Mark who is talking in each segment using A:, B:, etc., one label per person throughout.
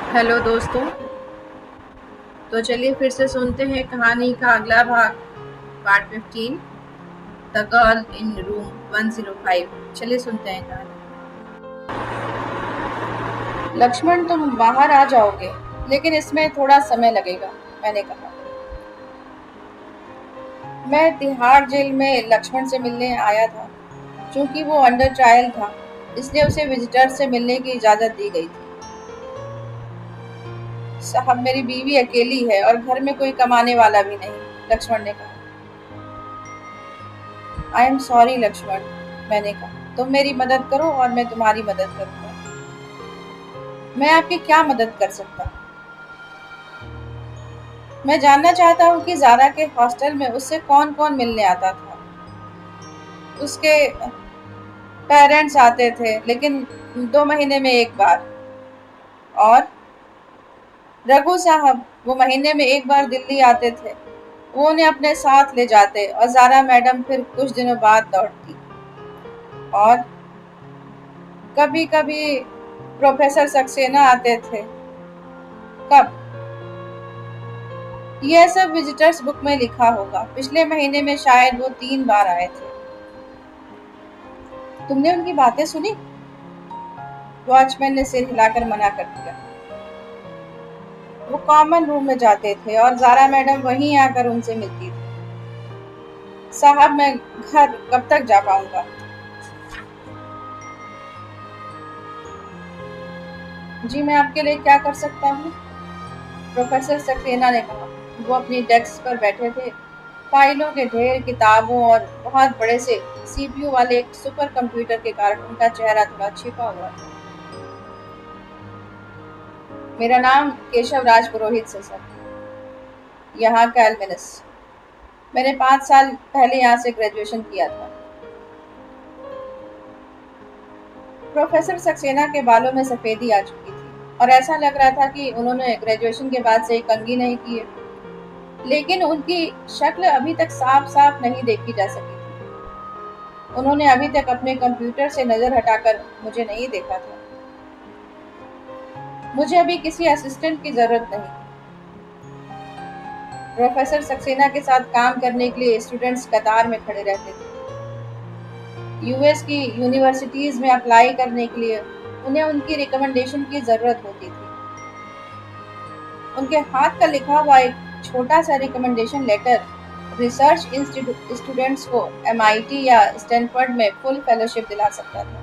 A: Hello दोस्तों। तो चलिए फिर से सुनते हैं कहानी का अगला भाग, part 15, the girl in room 105। चलिए सुनते हैं कहानी। लक्ष्मण, तुम बाहर आ जाओगे, लेकिन इसमें थोड़ा समय लगेगा, मैंने कहा। मैं तिहाड़ जेल में लक्ष्मण से मिलने आया था। चूंकि वो अंडर ट्रायल था, इसलिए उसे विजिटर से मिलने की इजाजत दी गई थी। साहब, मेरी बीवी अकेली है और घर में कोई कमाने वाला भी नहीं, लक्ष्मण ने कहा। आई एम सॉरी लक्ष्मण, मैंने कहा। तुम मेरी मदद करो और मैं तुम्हारी मदद करूंगा। मैं आपकी क्या मदद कर सकता हूँ? मैं जानना चाहता हूँ कि ज़ारा के हॉस्टल में उससे कौन कौन मिलने आता था। उसके पेरेंट्स आते थे, लेकिन 2 महीने में एक बार। और रघु साहब, वो महीने में एक बार दिल्ली आते थे। वो उन्हें अपने साथ ले जाते और ज़ारा मैडम फिर कुछ दिनों बाद लौटती। और कभी कभी प्रोफेसर सक्सेना आते थे। कब? यह सब विजिटर्स बुक में लिखा होगा। पिछले महीने में शायद वो 3 बार आए थे। तुमने उनकी बातें सुनी? वॉचमैन ने सिर हिलाकर मना कर दिया। वो कॉमन रूम में जाते थे और ज़ारा मैडम वहीं आकर उनसे मिलती थी। साहब, मैं घर कब तक जा पाऊंगा? जी, मैं आपके लिए क्या कर सकता हूँ? प्रोफेसर सक्सेना ने कहा। वो अपनी डेस्क पर बैठे थे। फाइलों के ढेर, किताबों और बहुत बड़े से सीपीयू वाले एक सुपर कंप्यूटर के कारण उनका चेहरा थोड़ा छिपा हुआ था। मेरा नाम केशव राज पुरोहित से, सर। यहाँ का एल्मिनस। मैंने 5 साल पहले यहाँ से ग्रेजुएशन किया था। प्रोफेसर सक्सेना के बालों में सफेदी आ चुकी थी और ऐसा लग रहा था कि उन्होंने ग्रेजुएशन के बाद से कंघी नहीं की है। लेकिन उनकी शक्ल अभी तक साफ साफ नहीं देखी जा सकी थी। उन्होंने अभी तक अपने कंप्यूटर से नजर हटाकर मुझे नहीं देखा था। मुझे अभी किसी असिस्टेंट की जरूरत नहीं। प्रोफेसर सक्सेना के साथ काम करने के लिए स्टूडेंट्स कतार में खड़े रहते थे। यूएस की यूनिवर्सिटीज में अप्लाई करने के लिए उन्हें उनकी रिकमेंडेशन की जरूरत होती थी। उनके हाथ का लिखा हुआ एक छोटा सा recommendation letter research institute students को एमआईटी या स्टैनफोर्ड में फुल फेलोशिप दिला सकता था।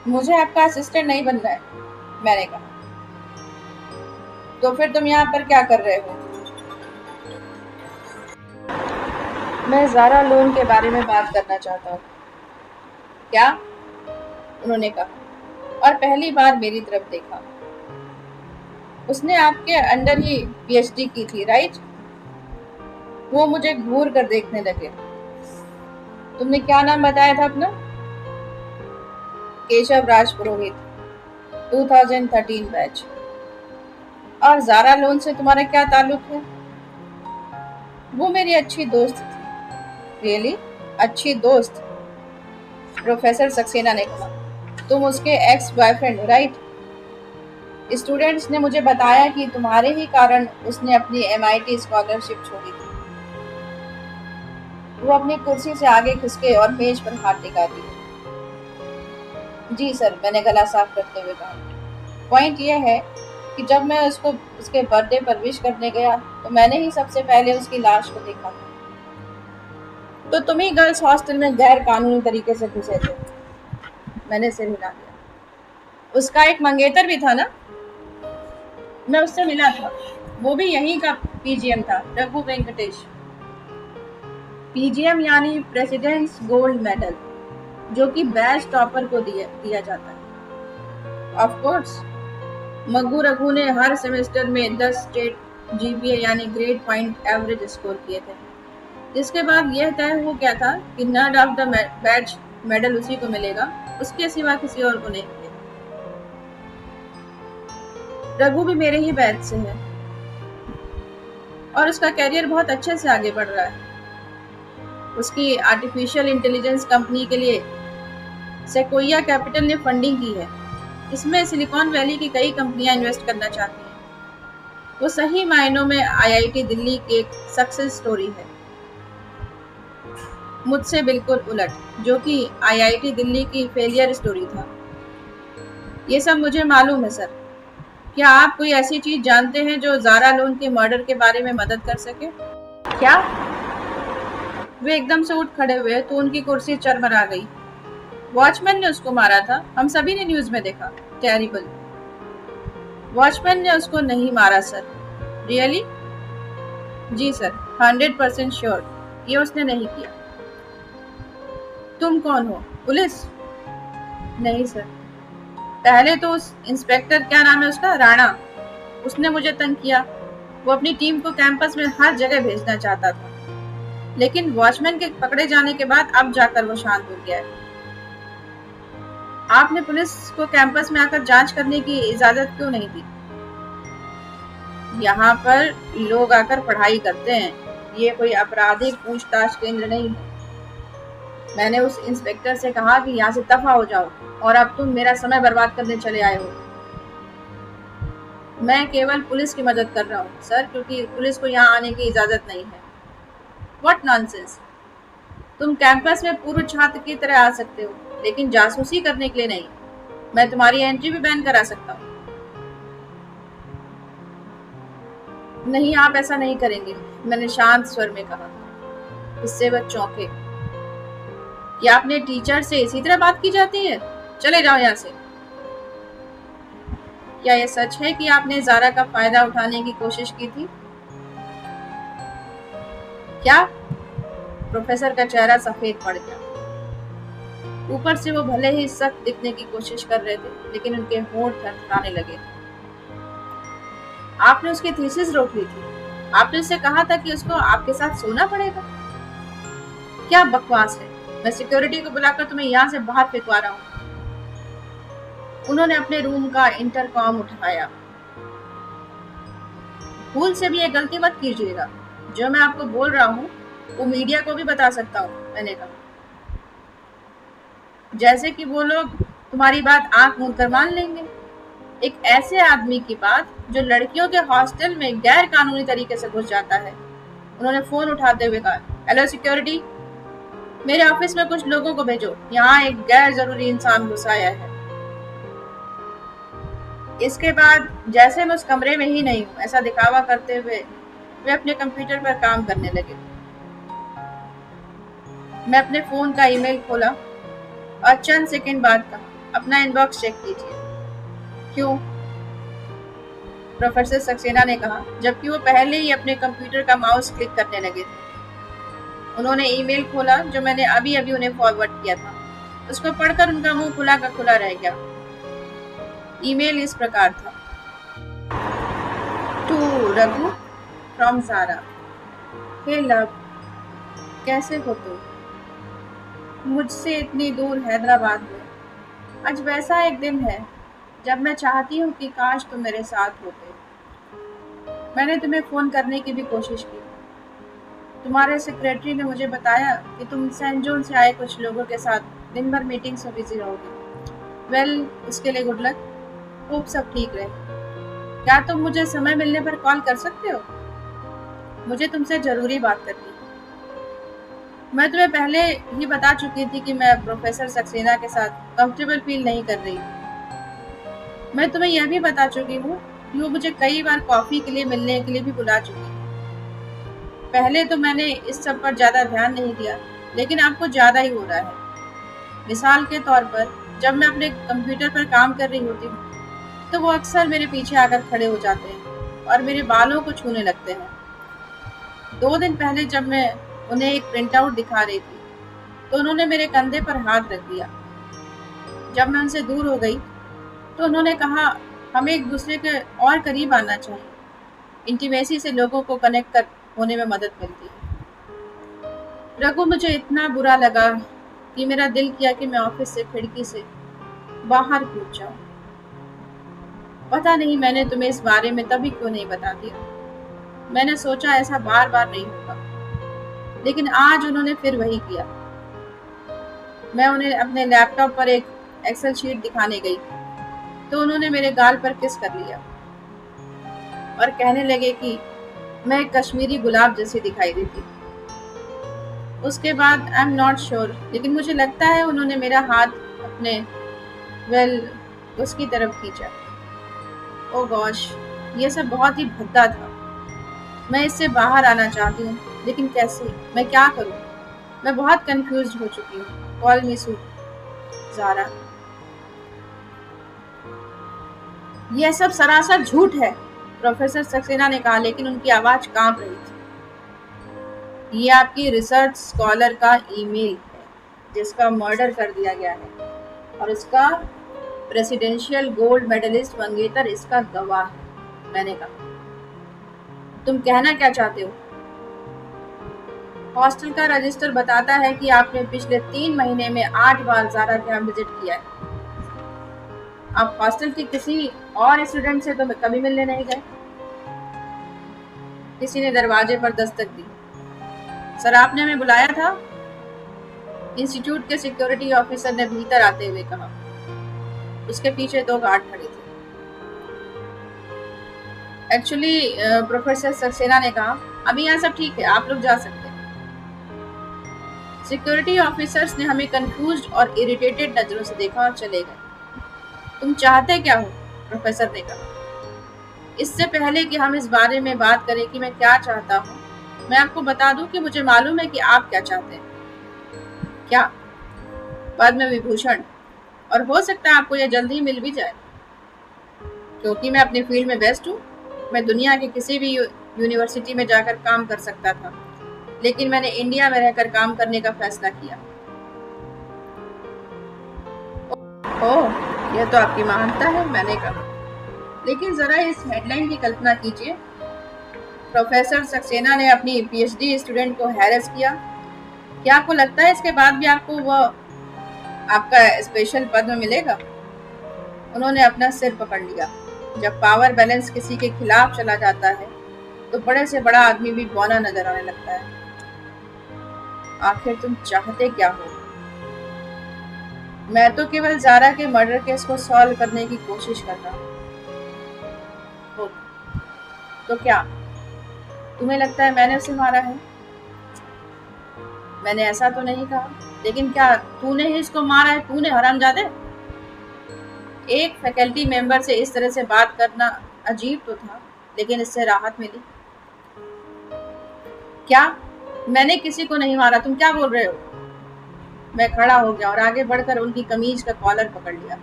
A: मुझे आपका असिस्टेंट नहीं बनना है, मैंने कहा। तो फिर तुम यहाँ पर क्या कर रहे हो? मैं ज़ारा लोन के बारे में बात करना चाहता हूँ। क्या? उन्होंने कहा और पहली बार मेरी तरफ देखा। उसने आपके अंडर ही पीएचडी की थी, राइट? वो मुझे घूर कर देखने लगे। तुमने क्या नाम बताया था अपना? केशव राज पुरोहित, 2013 बैच। और ज़ारा लोन से तुम्हारा क्या ताल्लुक है? वो मेरी अच्छी दोस्त थी। रियली? अच्छी दोस्त? प्रोफेसर सक्सेना ने कहा। तुम उसके एक्स बॉयफ्रेंड हो, राइट? स्टूडेंट्स ने मुझे बताया कि तुम्हारे ही कारण उसने अपनी एमआईटी स्कॉलरशिप छोड़ी थी। वो अपनी कुर्सी से आगे खिसके और मेज पर हाथ टिका दिए। जी सर, मैंने गला साफ करते हुए कहा। पॉइंट यह है कि जब मैं उसको उसके बर्थडे पर विश करने गया, तो मैंने ही सबसे पहले उसकी लाश को देखा था। तो तुम ही गर्ल्स हॉस्टल में गैर कानूनी तरीके से घुसे थे? मैंने सिर हिला दिया। उसका एक मंगेतर भी था ना? मैं उससे मिला था। वो भी यहीं का पीजीएम था, रघु वेंकटेश। पीजीएम यानी प्रेसिडेंट्स गोल्ड मेडल, जो कि बैच टॉपर को दिया जाता है। Of course. मग्गू रघु ने हर सेमेस्टर में 10 स्टेट जीपीए यानी ग्रेड पॉइंट एवरेज स्कोर किए थे। जिसके बाद यह तय हो गया था कि nerd of the batch medal उसी को मिलेगा, उसके सिवा किसी और को नहीं मिलेगा। रघु भी मेरे ही बैच से है और उसका करियर बहुत अच्छे से आगे बढ़ रहा है। उसकी आर्टिफिशियल इंटेलिजेंस कंपनी के लिए सेक्वोइया कैपिटल ने फंडिंग की है। इसमें सिलिकॉन वैली की कई कंपनियां इन्वेस्ट करना चाहती हैं। वो सही मायनों में आईआईटी दिल्ली की एक सक्सेस स्टोरी है, मुझसे बिल्कुल उलट, जो कि आईआईटी दिल्ली की फेलियर स्टोरी था। ये सब मुझे मालूम है सर। क्या आप कोई ऐसी चीज जानते हैं जो ज़ारा लोन के मर्डर के बारे में मदद कर सके? क्या? वे एकदम से उठ खड़े हुए तो उनकी कुर्सी चरमरा गई। वॉचमैन ने उसको मारा था, हम सभी ने न्यूज में देखा। टेरिबल। वॉचमैन ने उसको नहीं मारा सर। रियली? जी सर, 100% श्योर ये उसने नहीं किया। तुम कौन हो? पुलिस? नहीं सर। पहले तो उस इंस्पेक्टर, क्या नाम है उसका, राणा, उसने मुझे तंग किया। वो अपनी टीम को कैंपस में हर जगह भेजना चाहता था, लेकिन वॉचमैन के पकड़े जाने के बाद अब जाकर वो शांत हो गया है। आपने पुलिस को कैंपस में आकर जांच करने की इजाजत क्यों नहीं दी? यहाँ पर लोग आकर पढ़ाई करते हैं, ये कोई आपराधिक पूछताछ केंद्र नहीं है। मैंने उस इंस्पेक्टर से कहा कि यहाँ से दफा हो जाओ, और अब तुम मेरा समय बर्बाद करने चले आए हो। मैं केवल पुलिस की मदद कर रहा हूँ सर, क्योंकि पुलिस को यहाँ आने की इजाजत नहीं है। What nonsense! तुम कैंपस में पूर्व छात्र की तरह आ सकते हो, लेकिन जासूसी करने के लिए नहीं। मैं तुम्हारी एंट्री भी बैन करा सकता हूँ। नहीं, आप ऐसा नहीं करेंगे, मैंने शांत स्वर में कहा। इससे वह चौंके। क्या अपने टीचर से इसी तरह बात की जाती है? चले जाओ यहाँ से। क्या यह सच है कि आपने ज़ारा का फायदा उठाने की कोशिश की थी? क्या? प्रोफेसर का चेहरा सफेद पड़ गया। ऊपर से वो भले ही सख्त दिखने की कोशिश कर रहे थे, लेकिन उनके होंठ थरथराने लगे थे। आपने उसकी थीसिस रोक ली थी। आपने उससे कहा था कि उसको आपके साथ सोना पड़ेगा। क्या बकवास है! मैं सिक्योरिटी को बुलाकर तुम्हें यहाँ से बाहर फेंकवा रहा हूँ। उन्होंने अपने रूम का इंटरकॉम उठाया। भूल से भी ये गलती मत कीजिएगा। जो मैं आपको बोल रहा हूँ वो मीडिया को भी बता सकता हूँ, मैंने कहा। जैसे कि वो लोग तुम्हारी बात आंख मूंद कर मान लेंगे। एक ऐसे आदमी की बात जो लड़कियों के हॉस्टल में गैर कानूनी तरीके से घुस जाता है। उन्होंने फोन उठाते हुए कहा, हेलो सिक्योरिटी, मेरे ऑफिस में कुछ लोगों को भेजो, यहाँ एक गैर जरूरी इंसान घुस आया है। इसके बाद जैसे मैं उस कमरे में ही नहीं हूँ ऐसा दिखावा करते हुए वे अपने कंप्यूटर पर काम करने लगे। मैं अपने फोन का ईमेल खोला और चंद सेकंड बाद कहा, अपना इनबॉक्स चेक कीजिए। क्यों? प्रोफेसर सक्सेना ने कहा, जबकि वो पहले ही अपने कंप्यूटर का माउस क्लिक करने लगे थे। उन्होंने ईमेल खोला जो मैंने अभी अभी उन्हें फॉरवर्ड किया था। उसको पढ़कर उनका मुंह खुला का खुला रह गया। ईमेल इस प्रकार था, to Raghu from Zara. Hey love, कैसे हो तुम? मुझसे इतनी दूर हैदराबाद में। आज वैसा एक दिन है जब मैं चाहती हूँ कि काश तुम मेरे साथ होते। मैंने तुम्हें फोन करने की भी कोशिश की। तुम्हारे सेक्रेटरी ने मुझे बताया कि तुम सैन जोन से आए कुछ लोगों के साथ दिन भर मीटिंग्स में बिजी रहोगे। वेल, उसके लिए गुड लक। होप सब ठीक रहे। क्या तुम मुझे समय मिलने पर कॉल कर सकते हो? मुझे तुमसे जरूरी बात करनी है। मैं तुम्हें पहले ही बता चुकी थी कि मैं प्रोफेसर सक्सेना के साथ कंफर्टेबल फील नहीं कर रही थी। मैं तुम्हें यह भी बता चुकी हूँ कि वो मुझे कई बार कॉफी के लिए मिलने के लिए भी बुला चुकी है। पहले तो मैंने इस सब पर ज्यादा ध्यान नहीं दिया, लेकिन आपको ज्यादा ही हो रहा है। मिसाल के तौर पर, जब मैं अपने कंप्यूटर पर काम कर रही होती हूँ तो वो अक्सर मेरे पीछे आकर खड़े हो जाते हैं और मेरे बालों को छूने लगते हैं। 2 दिन पहले जब मैं उन्हें एक प्रिंट आउट दिखा रही थी तो उन्होंने मेरे कंधे पर हाथ रख दिया। जब मैं उनसे दूर हो गई तो उन्होंने कहा, हमें एक दूसरे के और करीब आना चाहिए। इंटीमेसी से लोगों को कनेक्ट कर होने में मदद मिलती है। रघु, मुझे इतना बुरा लगा कि मेरा दिल किया कि मैं ऑफिस से खिड़की से बाहर कूद जाऊं। पता नहीं मैंने तुम्हें इस बारे में तभी क्यों नहीं बता दिया। मैंने सोचा ऐसा बार बार नहीं होगा, लेकिन आज उन्होंने फिर वही किया। मैं उन्हें अपने लैपटॉप पर एक एक्सेल शीट दिखाने गई। तो उन्होंने मेरे गाल पर किस कर लिया और कहने लगे कि मैं एक कश्मीरी गुलाब जैसी दिखाई देती। उसके बाद आई एम नॉट श्योर, लेकिन मुझे लगता है उन्होंने मेरा हाथ अपने वेल उसकी तरफ खींचा। ओ गॉश, ये सब बहुत ही भद्दा था। मैं इससे बाहर आना चाहती हूँ, लेकिन कैसे? मैं क्या करूँ? मैं बहुत कंफ्यूज हो चुकी हूँ। कॉल मी सून, ज़ारा। यह सब सरासर झूठ है, प्रोफेसर सक्सेना ने कहा, लेकिन उनकी आवाज कांप रही थी। ये आपकी रिसर्च स्कॉलर का ईमेल है जिसका मर्डर कर दिया गया है, और उसका प्रेसिडेंशियल गोल्ड मेडलिस्ट मंगेतर इसका गवाह है। मैंने कहा, तुम कहना क्या चाहते हो? हॉस्टल का रजिस्टर बताता है कि आपने पिछले 3 महीने में 8 बार ज़ारा के यहाँ विजिट किया है। आप हॉस्टल के किसी और स्टूडेंट से तो कभी मिलने नहीं गए। किसी ने दरवाजे पर दस्तक दी। सर, आपने हमें बुलाया था? इंस्टीट्यूट के सिक्योरिटी ऑफिसर ने भीतर आते हुए कहा। उसके पीछे 2 गार्ड खड़े थे। एक्चुअली प्रोफेसर सक्सेना ने कहा, अभी यहाँ सब ठीक है, आप लोग जा सकते हैं। सिक्योरिटी ऑफिसर्स ने हमें कंफ्यूज्ड और इरिटेटेड नजरों से देखा और चले गए। तुम चाहते क्या हो? प्रोफेसर ने कहा। इससे पहले कि हम इस बारे में बात करें कि मैं क्या चाहता हूँ, मैं आपको बता दूं कि मुझे मालूम है कि आप क्या चाहते हैं। क्या? पद्म विभूषण, और हो सकता है आपको यह जल्दी मिल भी जाए, क्योंकि मैं अपनी फील्ड में बेस्ट हूँ। मैं दुनिया के किसी भी यूनिवर्सिटी में जाकर काम कर सकता था, लेकिन मैंने इंडिया में रहकर काम करने का फैसला किया। ओह, यह तो आपकी महानता है, मैंने कहा। लेकिन जरा इस हेडलाइन की कल्पना कीजिए, प्रोफेसर सक्सेना ने अपनी पीएचडी स्टूडेंट को हैरेस किया। क्या आपको लगता है इसके बाद भी आपको वह आपका स्पेशल पद मिलेगा? उन्होंने अपना सिर पकड़ लिया। जब पावर बैलेंस किसी के खिलाफ चला जाता है तो बड़े से बड़ा आदमी भी बौना नजर आने लगता है। आखिर तुम चाहते क्या हो? मैं तो केवल ज़ारा के मर्डर केस को सॉल्व करने की कोशिश कर रहा हूँ। तो क्या तुम्हें लगता है मैंने उसे मारा है? मैंने ऐसा तो नहीं कहा, लेकिन क्या तूने ही इसको मारा है? तूने, हरामजादे। एक फैकल्टी मेंबर से इस तरह से बात करना अजीब तो था, लेकिन इससे राहत मिली। क्या? मैंने किसी को नहीं मारा, तुम क्या बोल रहे हो? मैं खड़ा हो गया और आगे बढ़कर उनकी कमीज का कॉलर पकड़ लिया।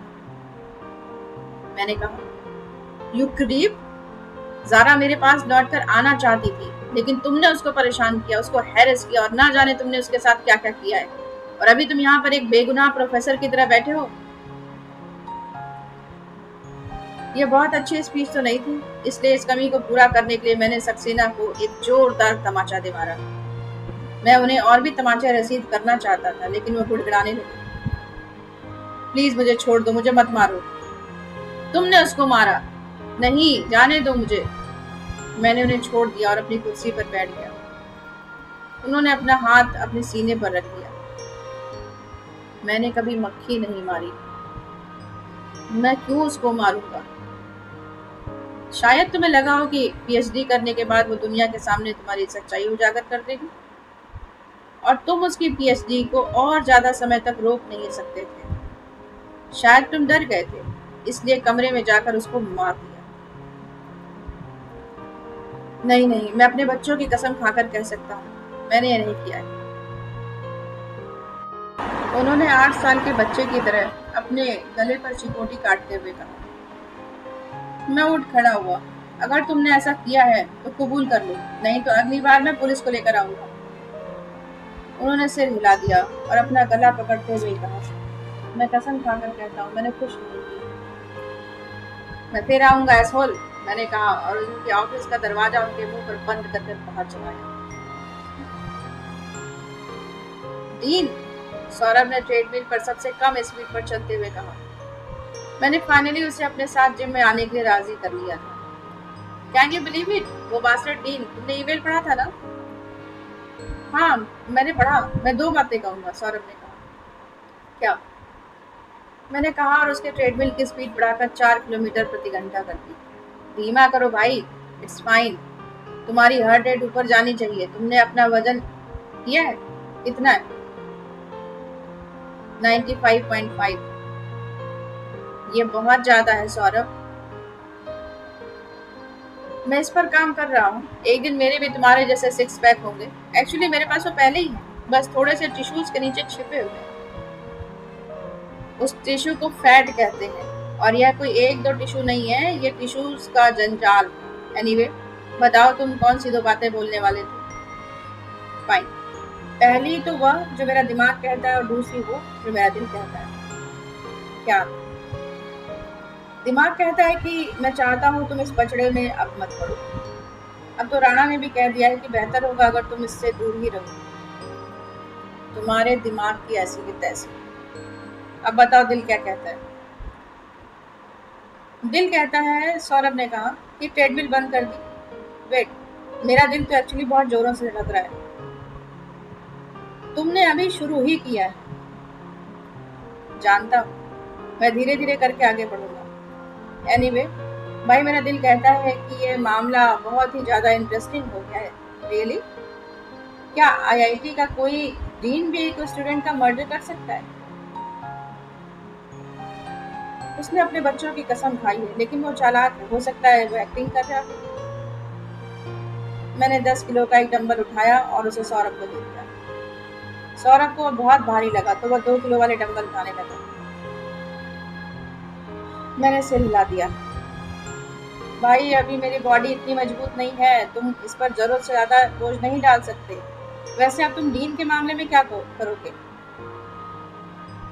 A: मैंने कहा, यू क्रीप। ज़ारा मेरे पास लौटकर आना चाहती थी, लेकिन तुमने उसको परेशान किया, उसको हैरेस किया, और ना जाने तुमने उसके साथ क्या क्या किया है। और अभी तुम यहाँ पर एक बेगुनाह प्रोफेसर की तरह बैठे हो। ये बहुत अच्छी स्पीच तो नहीं थी, इसलिए इस कमी को पूरा करने के लिए मैंने सक्सेना को एक जोरदार तमाचा दे मारा। मैं उन्हें और भी तमाचे रसीद करना चाहता था, लेकिन वो गुड़गुड़ाने लगे। प्लीज मुझे छोड़ दो, मुझे मत मारो। तुमने उसको मारा। नहीं, जाने दो मुझे। मैंने उन्हें छोड़ दिया और अपनी कुर्सी पर बैठ गया। उन्होंने अपना हाथ अपने सीने पर रख दिया। मैंने कभी मक्खी नहीं मारी, मैं क्यों उसको मारूंगा? शायद तुम्हें लगा हो कि पीएचडी करने के बाद वो दुनिया के सामने तुम्हारी सच्चाई उजागर कर देगी, और तुम उसकी पीएचडी को और ज्यादा समय तक रोक नहीं सकते थे। शायद तुम डर गए थे, इसलिए कमरे में जाकर उसको मार दिया। नहीं नहीं, मैं अपने बच्चों की कसम खाकर कह सकता हूँ, मैंने ये नहीं किया है। उन्होंने 8 साल के बच्चे की तरह अपने गले पर चिकोटी काटते हुए कहा। मैं उठ खड़ा हुआ। अगर तुमने ऐसा किया है तो कबूल कर लो, नहीं तो अगली बार मैं पुलिस को लेकर आऊंगा। उन्होंने सिर हिला दिया और अपना गला पकड़ते हुए कहा, मैं कसम खाकर कहता हूँ, मैंने कुछ नहीं किया। मैं फिर आऊंगा एसहोल, मैंने कहा, और उनके ऑफिस का दरवाजा उनके मुंह पर बंद कर बाहर चला गया। डीन, सौरभ ने ट्रेडमिल पर सबसे कम स्पीड पर चलते हुए कहा। मैंने फाइनली उसे अपने साथ जिम में आने के लिए राजी कर लिया था। Can you believe it? वो बास्टर्ड डीन, तुमने ईमेल पढ़ा था ना? हाँ, मैंने पढ़ा। मैं 2 बातें कहूंगा, सौरभ ने कहा। क्या? मैंने कहा और उसके ट्रेडमिल की स्पीड बढ़ाकर 4 किलोमीटर प्रति घंटा कर दी। धीमा करो भाई, इट्स फाइन। तुम्हारी हार्ट रेट ऊपर जानी चाहिए। तुमने अपना वजन किया है? कितना है? 95.5। ये बहुत ज्यादा है सौरभ। मैं इस पर काम कर रहा हूँ। एक दिन मेरे भी तुम्हारे जैसे सिक्स पैक होंगे। एक्चुअली मेरे पास वो पहले ही है, बस थोड़े से टिश्यूज के नीचे छिपे हुए हैं। उस टिश्यू को फैट कहते हैं, और यह कोई एक दो टिश्यू नहीं है, ये टिश्यूज का जंजाल। एनीवे, बताओ तुम कौन सी दो बातें बोलने वाले थे? फाइन। पहली तो वह जो मेरा दिमाग कहता है, और दूसरी वो जो मेरा दिल कहता है। क्या? दिमाग कहता है कि मैं चाहता हूँ तुम इस बछड़े में अब मत पड़ो। अब तो राणा ने भी कह दिया है कि बेहतर होगा अगर तुम इससे दूर ही रहो। तुम्हारे दिमाग की ऐसी की तैसी। अब बताओ दिल क्या कहता है? दिल कहता है, सौरभ ने कहा, कि ट्रेडमिल बंद कर दी। वेट, मेरा दिल तो एक्चुअली बहुत जोरों से धड़क रहा है। तुमने अभी शुरू ही किया है। जानता हूँ, मैं धीरे धीरे करके आगे बढ़ूंगा। एनीवे, भाई मेरा दिल कहता है कि ये मामला बहुत ही ज्यादा इंटरेस्टिंग हो गया है। रियली? क्या आईआईटी का कोई डीन भी एक स्टूडेंट का मर्डर कर सकता है? उसने अपने बच्चों की कसम खाई है, लेकिन वो चालाक है। हो सकता है वो एक्टिंग कर रहा है। मैंने 10 किलो का एक डंबल उठाया और उसे सौरभ को दे दिया। सौरभ को बहुत भारी लगा तो वह 2 किलो वाले डंबल उठाने लगा। मैंने सिर हिला दिया। भाई अभी मेरी बॉडी इतनी मजबूत नहीं है, तुम इस पर जरूरत से ज्यादा बोझ नहीं डाल सकते। वैसे अब तुम डीन के मामले में क्या करोगे?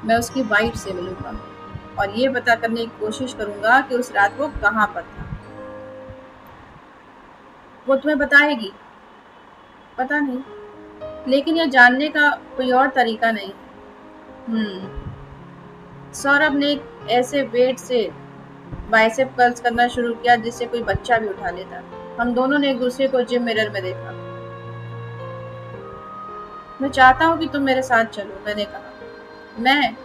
A: मैं उसकी वाइफ से मिलूंगा और ये पता करने की कोशिश करूंगा कि उस रात वो कहाँ पर था। वो तुम्हें बताएगी? पता नहीं, लेकिन यह जानने का कोई और तरीका नहीं। सौरभ ने एक ऐसे वेट से बाइसेप कर्ल्स करना शुरू किया जिससे कोई बच्चा भी उठा लेता। हम दोनों ने एक दूसरे को जिम मिरर में देखा। मैं चाहता हूँ कि तुम मेरे साथ चलो, मैंने कहा। मैं?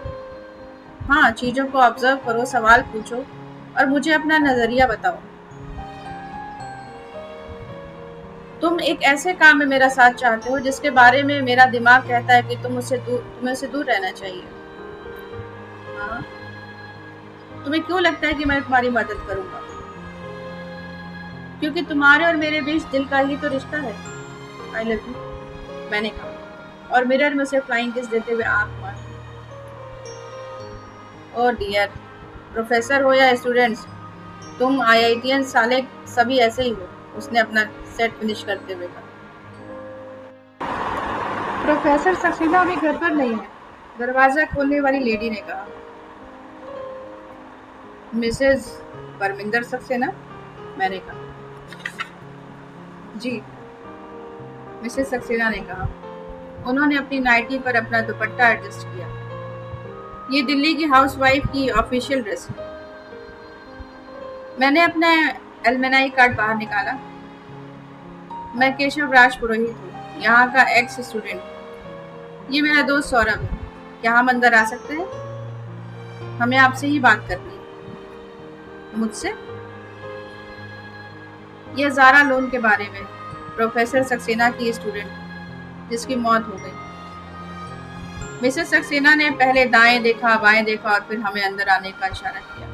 A: हाँ, चीजों को ऑब्जर्व करो, सवाल पूछो और मुझे अपना नजरिया बताओ। तुम एक ऐसे काम में मेरा साथ चाहते हो जिसके बारे में मेरा दिमाग कहता है कि तुम्हें उससे दूर रहना चाहिए। हाँ? तुम्हें क्यों लगता है कि मैं तुम्हारी मदद करूंगा? क्योंकि तुम्हारे और मेरे बीच दिल का ही तो रिश्ता है। आई लव यू, मैंने कहा, और मिरर में उसे फ्लाइंग किस देते हुए आंख मारी। ओह डियर, प्रोफेसर हो या स्टूडेंट्स, तुम आईआईटीएन साले सभी ऐसे ही हो, उसने अपना सेट फिनिश करते हुए कहा। प्रोफेसर सक्सेना अभी घर पर नहीं है, दरवाजा खोलने वाली लेडी ने कहा। मिसेज परमिंदर सक्सेना, मैंने कहा। जी, मिसेज सक्सेना ने कहा। उन्होंने अपनी नाइटी पर अपना दुपट्टा एडजस्ट किया। ये दिल्ली की हाउसवाइफ की ऑफिशियल ड्रेस है। मैंने अपना एलमेनाई कार्ड बाहर निकाला। मैं केशव राज पुरोहित हूँ, यहाँ का एक्स स्टूडेंट। ये मेरा दोस्त सौरभ है। क्या हम अंदर आ सकते हैं? हमें आपसे ही बात करनी है। मुझसे? यह ज़ारा लोन के बारे में, प्रोफेसर सक्सेना की स्टूडेंट जिसकी मौत हो गई। मिसेस सक्सेना ने पहले दाएं देखा, बाएं देखा और फिर हमें अंदर आने का इशारा किया।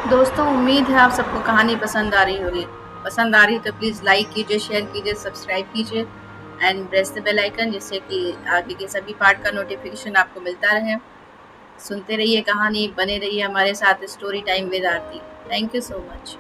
A: दोस्तों, उम्मीद है आप सबको कहानी पसंद आ रही होगी। पसंद आ रही तो प्लीज़ लाइक कीजिए, शेयर कीजिए, सब्सक्राइब कीजिए and press the bell icon, जिससे कि आगे के सभी पार्ट का नोटिफिकेशन आपको मिलता रहे। सुनते रहिए कहानी, बने रहिए हमारे साथ story time with Aarti. Thank you so much.